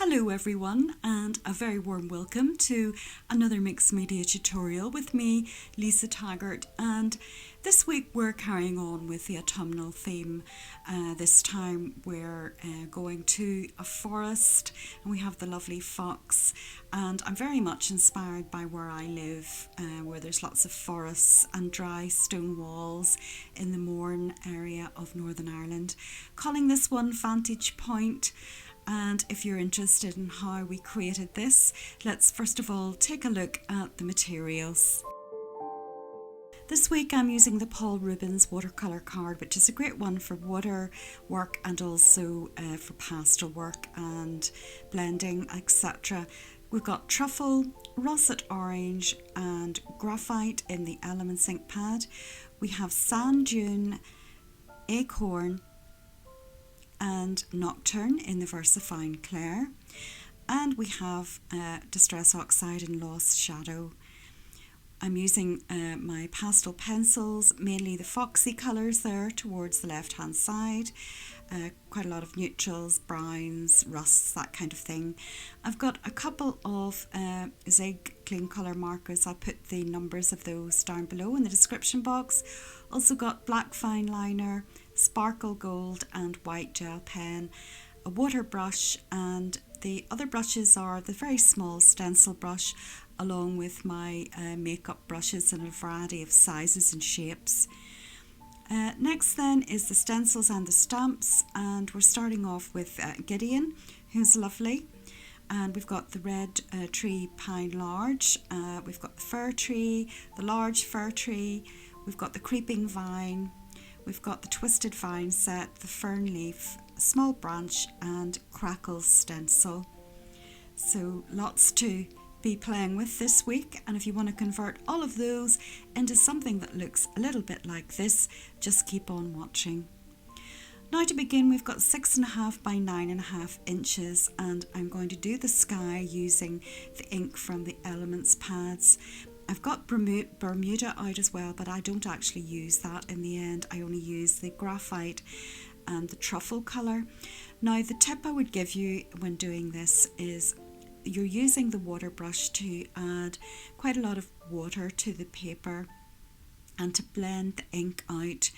Hello everyone, and a very warm welcome to another mixed media tutorial with me, Lisa Taggart, and this week we're carrying on with the autumnal theme. This time we're going to a forest and we have the lovely fox, and I'm very much inspired by where I live, where there's lots of forests and dry stone walls in the Mourne area of Northern Ireland, calling this one Vantage Point. And if you're interested in how we created this, let's first of all take a look at the materials. This week I'm using the Paul Rubens watercolour card, which is a great one for water work and also for pastel work and blending, etc. We've got truffle, russet orange and graphite in the Elements ink pad. We have sand dune, acorn and Nocturne in the VersaFine Clair, and we have Distress Oxide and Lost Shadow. I'm using my pastel pencils, mainly the foxy colours there towards the left hand side, quite a lot of neutrals, browns, rusts, that kind of thing. I've got a couple of Zig cleancolour markers. I'll put the numbers of those down below in the description box. Also got black fine liner, sparkle gold and white gel pen, a water brush, and the other brushes are the very small stencil brush along with my makeup brushes in a variety of sizes and shapes. Next then is the stencils and the stamps, and we're starting off with Gideon, who's lovely, and we've got the red tree pine large, we've got the fir tree, the large fir tree, we've got the creeping vine, we've got the twisted vine set, the fern leaf, small branch and crackles stencil. So lots to be playing with this week, and if you want to convert all of those into something that looks a little bit like this, just keep on watching. Now to begin, we've got 6.5 by 9.5 inches, and I'm going to do the sky using the ink from the Elements pads. I've got Bermuda out as well, but I don't actually use that in the end. I only use the graphite and the truffle colour. Now the tip I would give you when doing this is you're using the water brush to add quite a lot of water to the paper and to blend the ink out,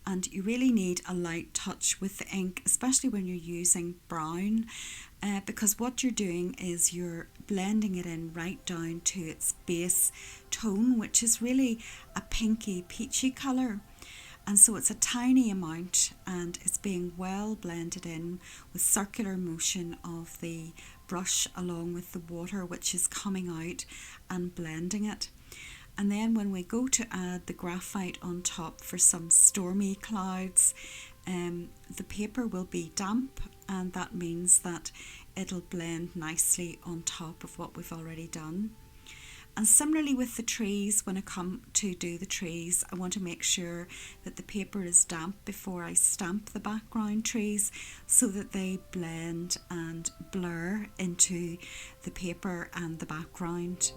and you really need a light touch with the ink, especially when you're using brown, because what you're doing is you're blending it in right down to its base tone, which is really a pinky peachy colour. And so it's a tiny amount and it's being well blended in with circular motion of the brush along with the water, which is coming out and blending it. And then when we go to add the graphite on top for some stormy clouds, the paper will be damp, and that means that it'll blend nicely on top of what we've already done. And similarly with the trees, when I come to do the trees, I want to make sure that the paper is damp before I stamp the background trees so that they blend and blur into the paper and the background.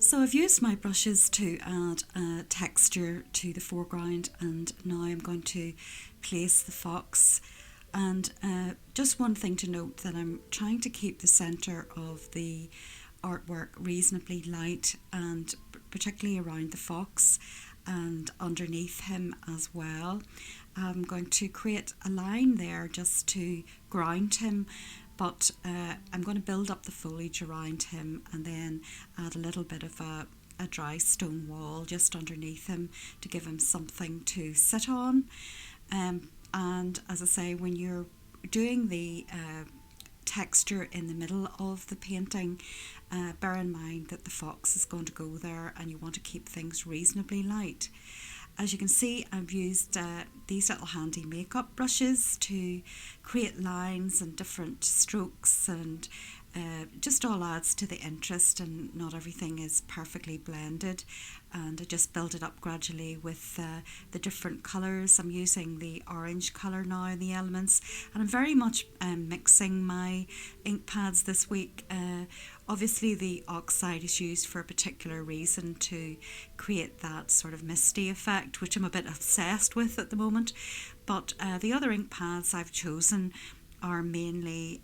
So I've used my brushes to add texture to the foreground, and now I'm going to place the fox. And just one thing to note, that I'm trying to keep the centre of the artwork reasonably light, and particularly around the fox and underneath him as well. I'm going to create a line there just to ground him, but I'm going to build up the foliage around him and then add a little bit of a dry stone wall just underneath him to give him something to sit on. And as I say, when you're doing the texture in the middle of the painting, bear in mind that the fox is going to go there and you want to keep things reasonably light. As you can see, I've used these little handy makeup brushes to create lines and different strokes, and just all adds to the interest, and not everything is perfectly blended. And I just build it up gradually with the different colours. I'm using the orange colour now in the elements, and I'm very much mixing my ink pads this week. Obviously the oxide is used for a particular reason, to create that sort of misty effect, which I'm a bit obsessed with at the moment. But the other ink pads I've chosen are mainly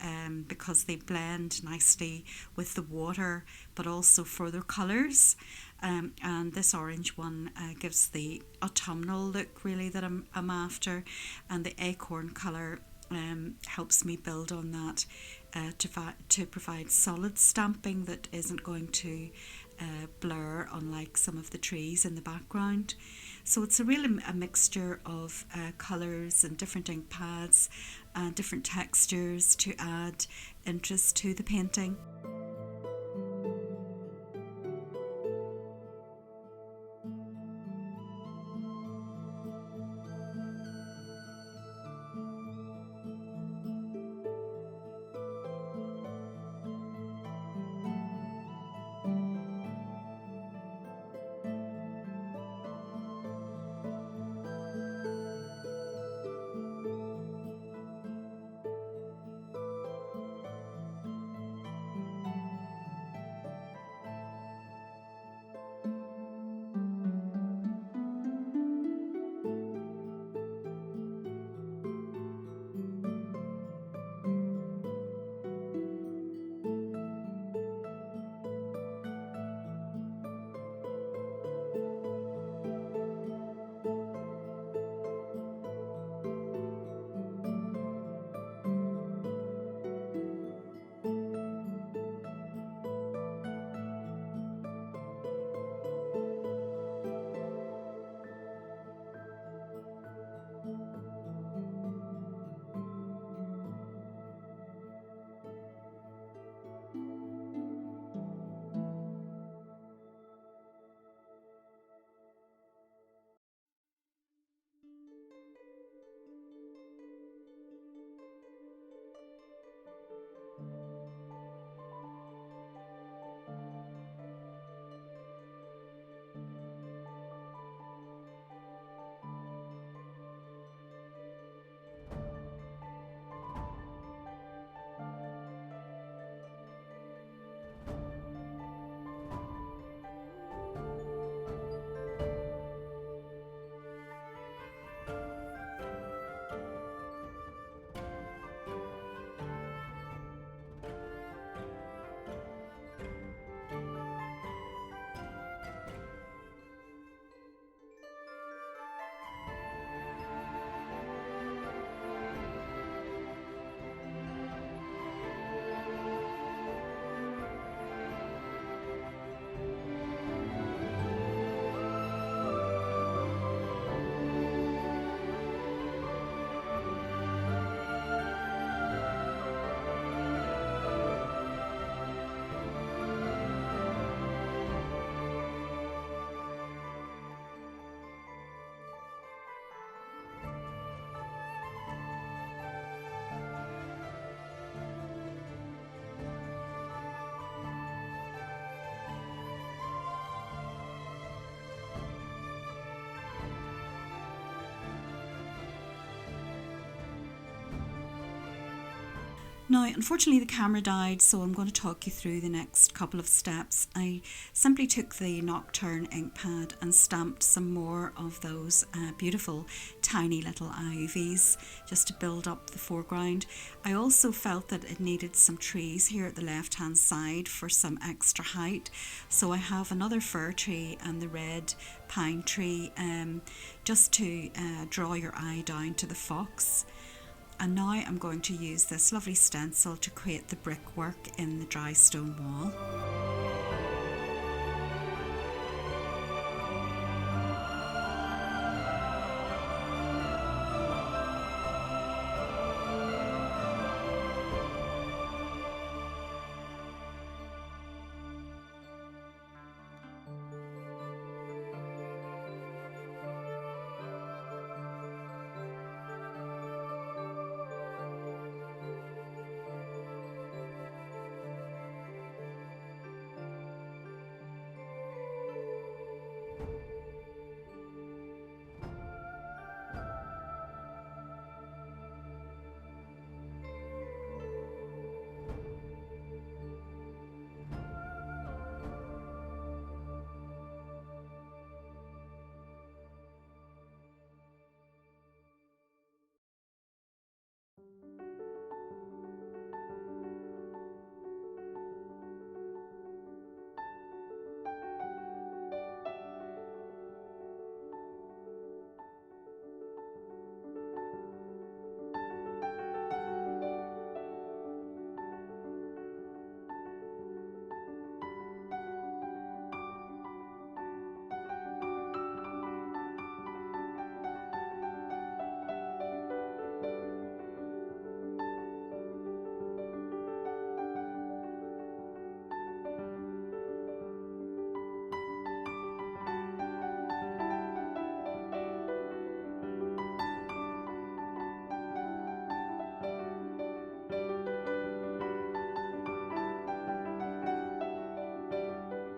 because they blend nicely with the water, but also for their colours. And this orange one gives the autumnal look really that I'm after, and the acorn colour helps me build on that to provide solid stamping that isn't going to blur, unlike some of the trees in the background. So it's really a mixture of colours and different ink pads and different textures to add interest to the painting. Now, unfortunately, the camera died, so I'm going to talk you through the next couple of steps. I simply took the Nocturne ink pad and stamped some more of those beautiful tiny little ivies just to build up the foreground. I also felt that it needed some trees here at the left hand side for some extra height, so I have another fir tree and the red pine tree just to draw your eye down to the fox. And now I'm going to use this lovely stencil to create the brickwork in the dry stone wall.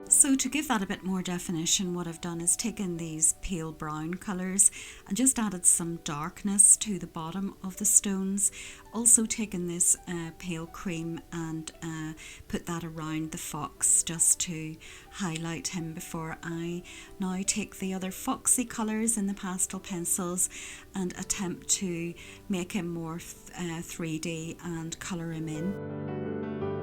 So to give that a bit more definition, what I've done is taken these pale brown colours and just added some darkness to the bottom of the stones. Also taken this pale cream and put that around the fox just to highlight him before I now take the other foxy colours in the pastel pencils and attempt to make him more 3D and colour him in.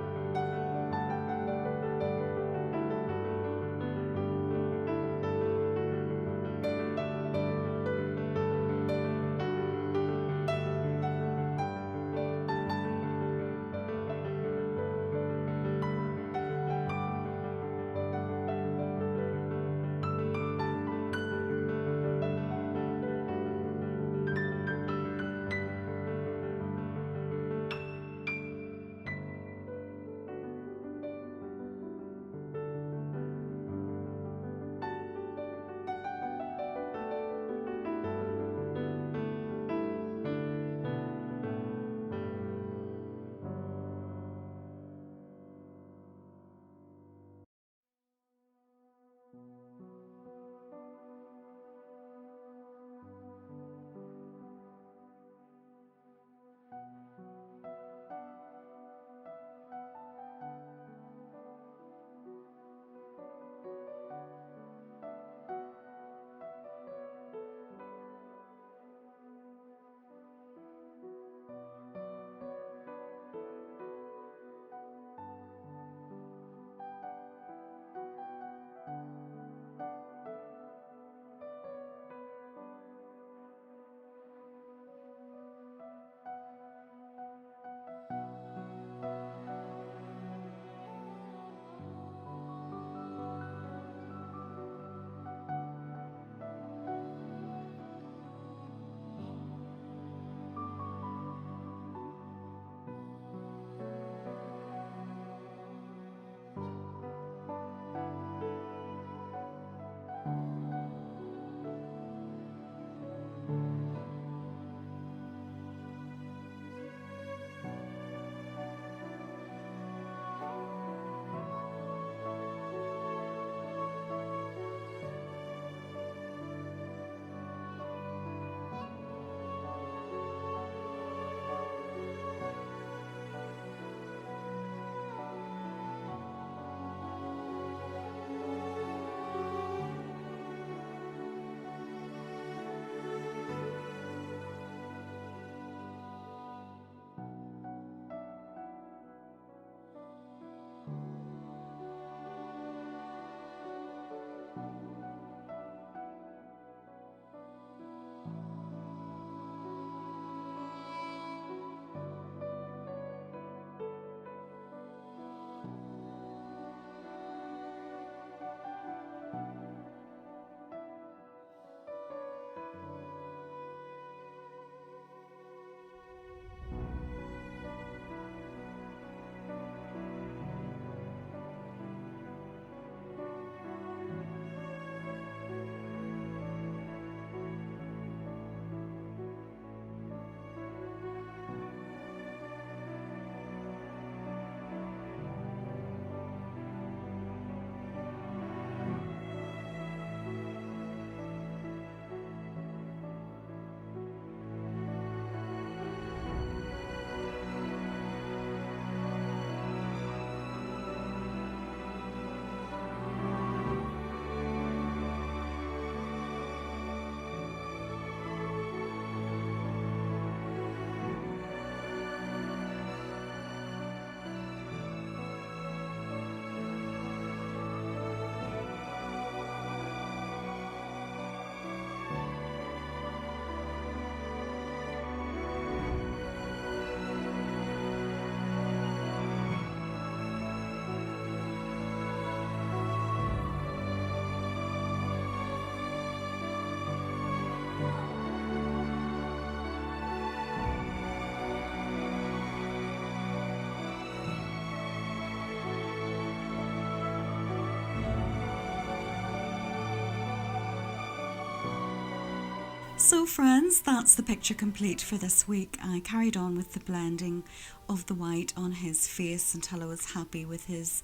So friends, that's the picture complete for this week. I carried on with the blending of the white on his face until I was happy with his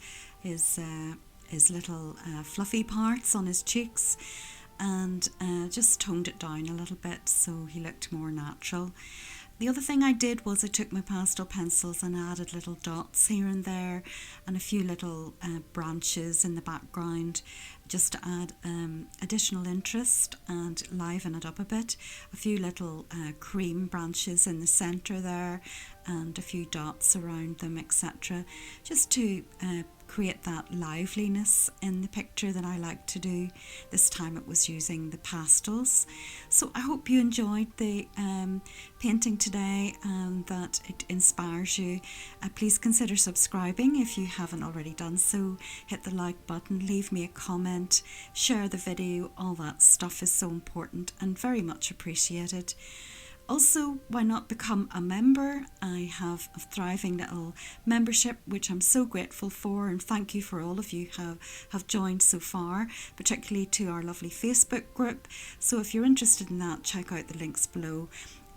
little fluffy parts on his cheeks, and just toned it down a little bit so he looked more natural. The other thing I did was I took my pastel pencils and added little dots here and there and a few little branches in the background just to add additional interest and liven it up a bit. A few little cream branches in the centre there and a few dots around them, etc. Just to create that liveliness in the picture that I like to do. This time it was using the pastels. So I hope you enjoyed the painting today and that it inspires you. Please consider subscribing if you haven't already done so. Hit the like button, leave me a comment, share the video. All that stuff is so important and very much appreciated. Also, why not become a member? I have a thriving little membership, which I'm so grateful for, and thank you for all of you who have joined so far, particularly to our lovely Facebook group. So if you're interested in that, check out the links below.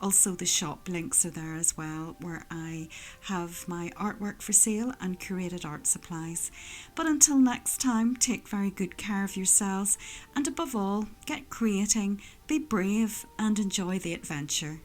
Also, the shop links are there as well, where I have my artwork for sale and curated art supplies. But until next time, take very good care of yourselves, and above all, get creating, be brave, and enjoy the adventure.